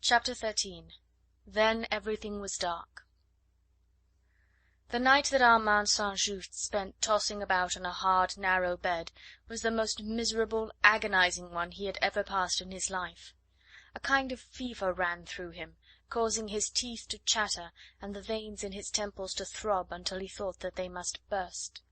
Chapter 13. Then everything was dark. The night that Armand St. Just spent tossing about on a hard, narrow bed was the most miserable, agonizing one he had ever passed in his life. A kind of fever ran through him, causing his teeth to chatter and the veins in his temples to throb until he thought that they must burst.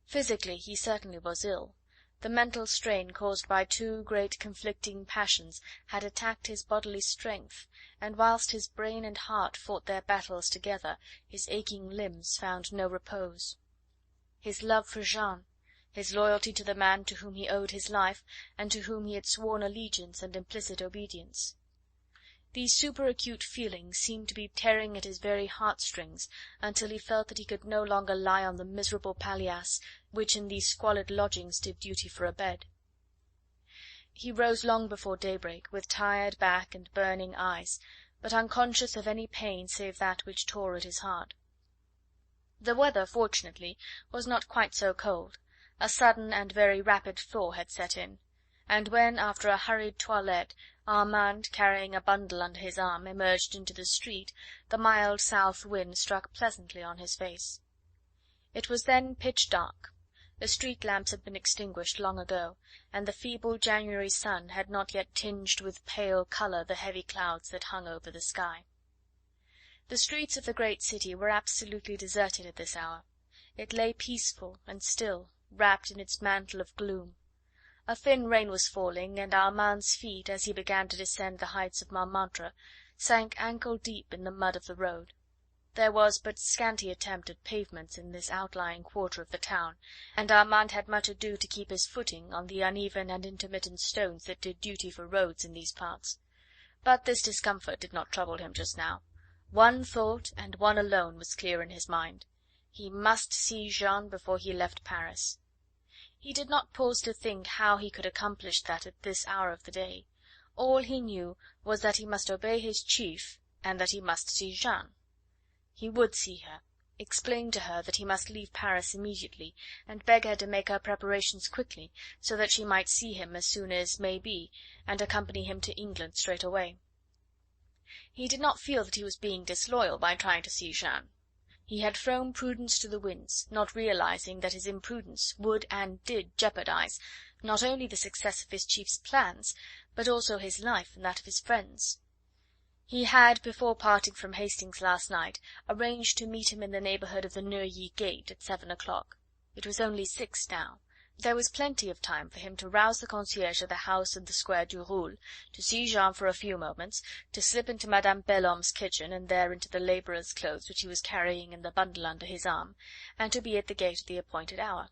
Physically he certainly was ill. The mental strain caused by two great conflicting passions had attacked his bodily strength, and whilst his brain and heart fought their battles together, his aching limbs found no repose. His love for Jeanne, his loyalty to the man to whom he owed his life, and to whom he had sworn allegiance and implicit obedience. These superacute feelings seemed to be tearing at his very heartstrings, until he felt that he could no longer lie on the miserable palliasse which in these squalid lodgings did duty for a bed. He rose long before daybreak, with tired back and burning eyes, but unconscious of any pain save that which tore at his heart. The weather, fortunately, was not quite so cold. A sudden and very rapid thaw had set in, and when, after a hurried toilette, Armand, carrying a bundle under his arm, emerged into the street, the mild south wind struck pleasantly on his face. It was then pitch dark. The street lamps had been extinguished long ago, and the feeble January sun had not yet tinged with pale colour the heavy clouds that hung over the sky. The streets of the great city were absolutely deserted at this hour. It lay peaceful and still, wrapped in its mantle of gloom. A thin rain was falling, and Armand's feet, as he began to descend the heights of Montmartre, sank ankle deep in the mud of the road. There was but scanty attempt at pavements in this outlying quarter of the town, and Armand had much ado to keep his footing on the uneven and intermittent stones that did duty for roads in these parts. But this discomfort did not trouble him just now. One thought, and one alone, was clear in his mind. He must see Jeanne before he left Paris. He did not pause to think how he could accomplish that at this hour of the day. All he knew was that he must obey his chief, and that he must see Jeanne. He would see her, explain to her that he must leave Paris immediately, and beg her to make her preparations quickly, so that she might see him as soon as may be, and accompany him to England straight away. He did not feel that he was being disloyal by trying to see Jeanne. He had thrown prudence to the winds, not realizing that his imprudence would and did jeopardize not only the success of his chief's plans, but also his life and that of his friends. He had, before parting from Hastings last night, arranged to meet him in the neighbourhood of the Neuilly gate at 7 o'clock. It was only 6 now. There was plenty of time for him to rouse the concierge at the house in the Square du Roule, to see Jeanne for a few moments, to slip into Madame Bellom's kitchen, and there into the labourer's clothes which he was carrying in the bundle under his arm, and to be at the gate at the appointed hour.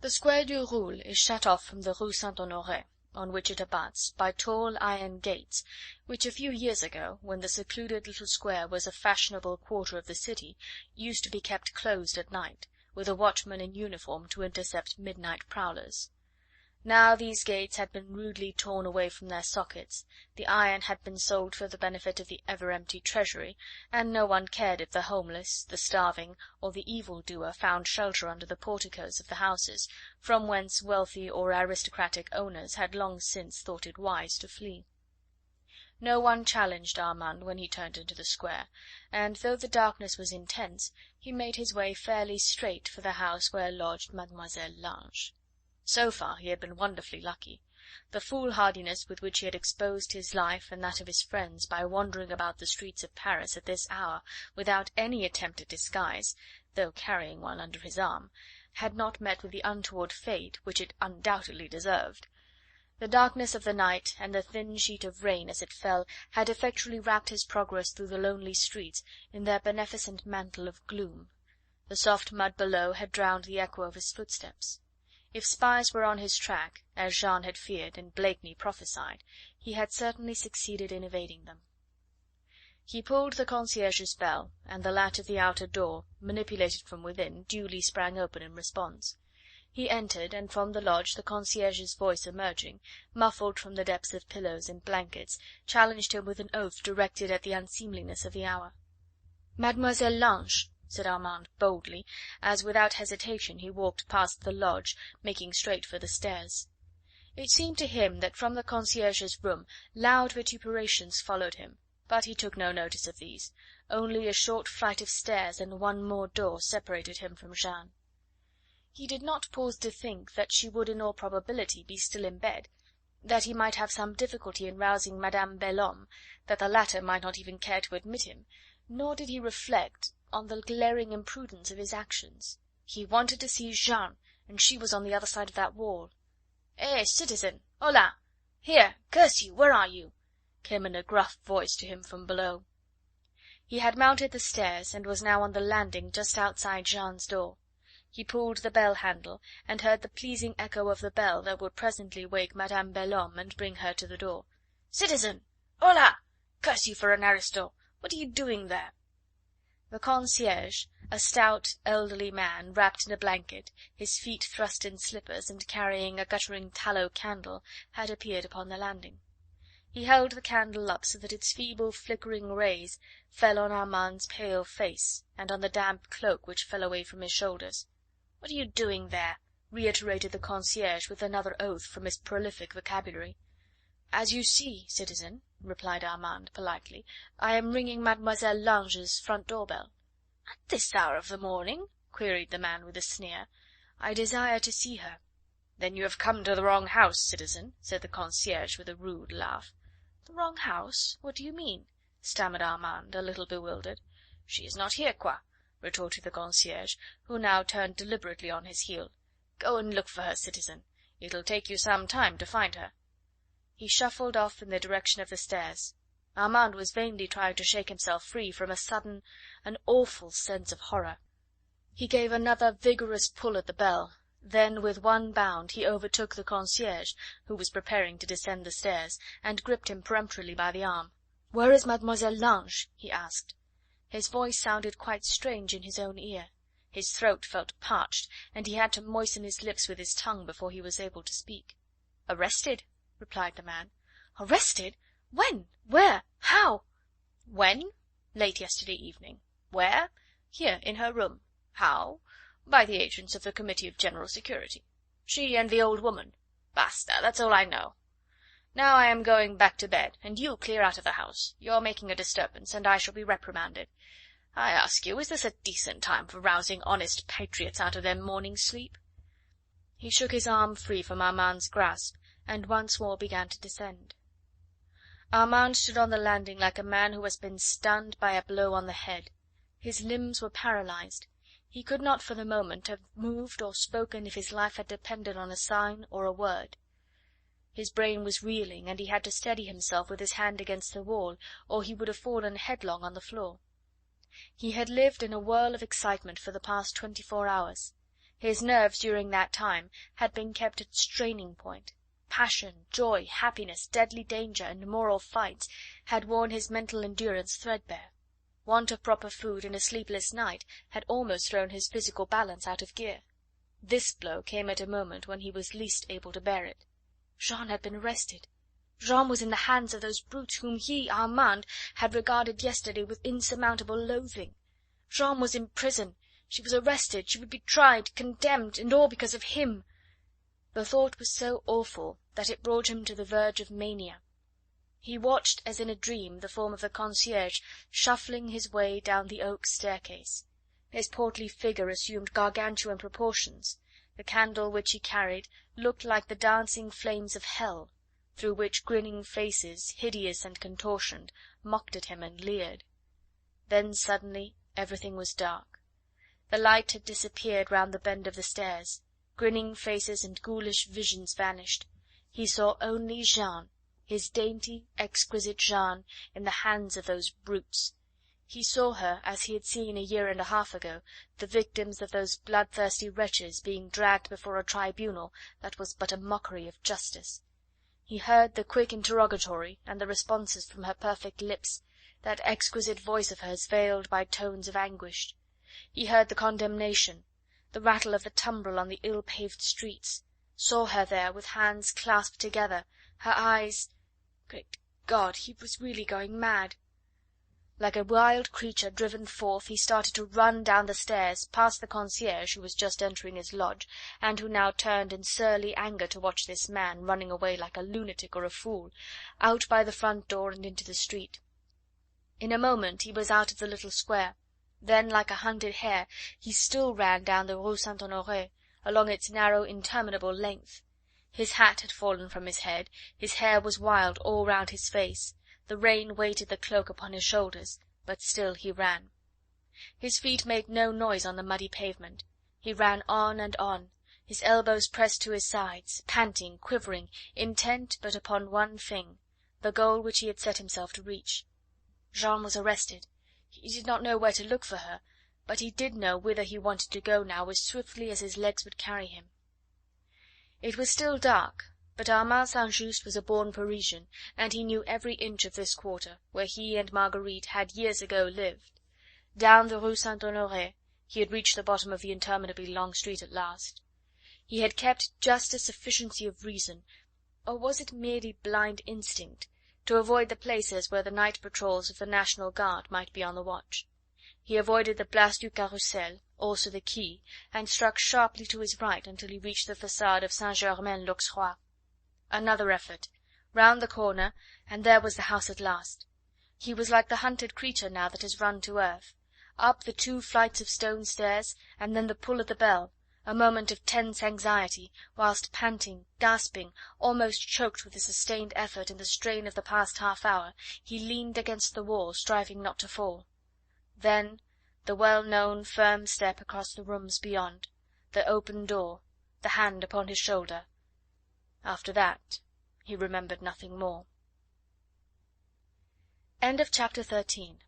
The Square du Roule is shut off from the Rue Saint Honore, on which it abuts, by tall iron gates, which a few years ago, when the secluded little square was a fashionable quarter of the city, used to be kept closed at night, with a watchman in uniform to intercept midnight prowlers. Now these gates had been rudely torn away from their sockets, the iron had been sold for the benefit of the ever empty treasury, and no one cared if the homeless, the starving, or the evil doer found shelter under the porticos of the houses, from whence wealthy or aristocratic owners had long since thought it wise to flee. No one challenged Armand when he turned into the square, and though the darkness was intense, he made his way fairly straight for the house where lodged Mademoiselle Lange. So far he had been wonderfully lucky. The foolhardiness with which he had exposed his life and that of his friends by wandering about the streets of Paris at this hour without any attempt at disguise, though carrying one under his arm, had not met with the untoward fate which it undoubtedly deserved. The darkness of the night, and the thin sheet of rain as it fell, had effectually wrapped his progress through the lonely streets in their beneficent mantle of gloom. The soft mud below had drowned the echo of his footsteps. If spies were on his track, as Jeanne had feared and Blakeney prophesied, he had certainly succeeded in evading them. He pulled the concierge's bell, and the latch of the outer door, manipulated from within, duly sprang open in response. He entered, and from the lodge the concierge's voice emerging, muffled from the depths of pillows and blankets, challenged him with an oath directed at the unseemliness of the hour. "Mademoiselle Lange," said Armand boldly, as without hesitation he walked past the lodge, making straight for the stairs. It seemed to him that from the concierge's room loud vituperations followed him, but he took no notice of these. Only a short flight of stairs and one more door separated him from Jeanne. He did not pause to think that she would in all probability be still in bed, that he might have some difficulty in rousing Madame Belhomme, that the latter might not even care to admit him, nor did he reflect on the glaring imprudence of his actions. He wanted to see Jeanne, and she was on the other side of that wall. "Eh, citizen! Hola! Here, curse you, where are you?" came in a gruff voice to him from below. He had mounted the stairs, and was now on the landing just outside Jeanne's door. He pulled the bell handle, and heard the pleasing echo of the bell that would presently wake Madame Belhomme and bring her to the door. "Citizen! Hola! Curse you for an aristo! What are you doing there?" The concierge, a stout elderly man, wrapped in a blanket, his feet thrust in slippers, and carrying a guttering tallow candle, had appeared upon the landing. He held the candle up so that its feeble flickering rays fell on Armand's pale face, and on the damp cloak which fell away from his shoulders. "What are you doing there?" reiterated the concierge with another oath from his prolific vocabulary. "As you see, citizen," replied Armand politely, "I am ringing Mademoiselle Lange's front door bell." "At this hour of the morning?" queried the man with a sneer. "I desire to see her." "Then you have come to the wrong house, citizen," said the concierge with a rude laugh. "The wrong house? What do you mean?" stammered Armand, a little bewildered. "She is not here, quoi," retorted the concierge, who now turned deliberately on his heel. "Go and look for her, citizen. It'll take you some time to find her." He shuffled off in the direction of the stairs. Armand was vainly trying to shake himself free from a sudden, an awful sense of horror. He gave another vigorous pull at the bell, then with one bound he overtook the concierge, who was preparing to descend the stairs, and gripped him peremptorily by the arm. "Where is Mademoiselle Lange?" he asked. His voice sounded quite strange in his own ear. His throat felt parched, and he had to moisten his lips with his tongue before he was able to speak. "Arrested," replied the man. "Arrested? When? Where? How?" "When? Late yesterday evening. Where? Here, in her room. How? By the agents of the Committee of General Security. She and the old woman. Basta, that's all I know. Now I am going back to bed, and you clear out of the house. You're making a disturbance, and I shall be reprimanded. I ask you, is this a decent time for rousing honest patriots out of their morning sleep?" He shook his arm free from Armand's grasp, and once more began to descend. Armand stood on the landing like a man who has been stunned by a blow on the head. His limbs were paralysed. He could not for the moment have moved or spoken if his life had depended on a sign or a word. His brain was reeling, and he had to steady himself with his hand against the wall, or he would have fallen headlong on the floor. He had lived in a whirl of excitement for the past 24 hours. His nerves during that time had been kept at straining point. Passion, joy, happiness, deadly danger, and moral fights had worn his mental endurance threadbare. Want of proper food and a sleepless night had almost thrown his physical balance out of gear. This blow came at a moment when he was least able to bear it. Jeanne had been arrested. Jeanne was in the hands of those brutes whom he, Armand, had regarded yesterday with insurmountable loathing. Jeanne was in prison. She was arrested, she would be tried, condemned, and all because of him. The thought was so awful that it brought him to the verge of mania. He watched as in a dream the form of the concierge shuffling his way down the oak staircase. His portly figure assumed gargantuan proportions. The candle which he carried looked like the dancing flames of hell, through which grinning faces, hideous and contortioned, mocked at him and leered. Then suddenly everything was dark. The light had disappeared round the bend of the stairs. Grinning faces and ghoulish visions vanished. He saw only Jeanne, his dainty, exquisite Jeanne, in the hands of those brutes. He saw her as he had seen a year and a half ago the victims of those bloodthirsty wretches being dragged before a tribunal that was but a mockery of justice. He heard the quick interrogatory and the responses from her perfect lips, that exquisite voice of hers veiled by tones of anguish. He heard the condemnation, the rattle of the tumbril on the ill-paved streets, saw her there with hands clasped together, her eyes... Great God, he was really going mad. Like a wild creature driven forth, he started to run down the stairs, past the concierge, who was just entering his lodge, and who now turned in surly anger to watch this man running away like a lunatic or a fool, out by the front door and into the street. In a moment he was out of the little square. Then, like a hunted hare, he still ran down the Rue St. Honore, along its narrow, interminable length. His hat had fallen from his head, his hair was wild all round his face, the rain weighted the cloak upon his shoulders, but still he ran. His feet made no noise on the muddy pavement. He ran on and on, his elbows pressed to his sides, panting, quivering, intent but upon one thing, the goal which he had set himself to reach. Jeanne was arrested. He did not know where to look for her, but he did know whither he wanted to go now as swiftly as his legs would carry him. It was still dark, but Armand St. Just was a born Parisian, and he knew every inch of this quarter, where he and Marguerite had years ago lived. Down the Rue St. Honore he had reached the bottom of the interminably long street at last. He had kept just a sufficiency of reason, or was it merely blind instinct, to avoid the places where the night patrols of the National Guard might be on the watch. He avoided the Place du Carrousel, also the quay, and struck sharply to his right until he reached the facade of Saint Germain l'Auxerrois. Another effort, round the corner, and there was the house at last. He was like the hunted creature now that has run to earth. Up the 2 flights of stone stairs, and then the pull of the bell, a moment of tense anxiety, whilst panting, gasping, almost choked with the sustained effort and the strain of the past half hour, he leaned against the wall, striving not to fall. Then the well-known firm step across the rooms beyond, the open door, the hand upon his shoulder. After that he remembered nothing more. End of chapter 13.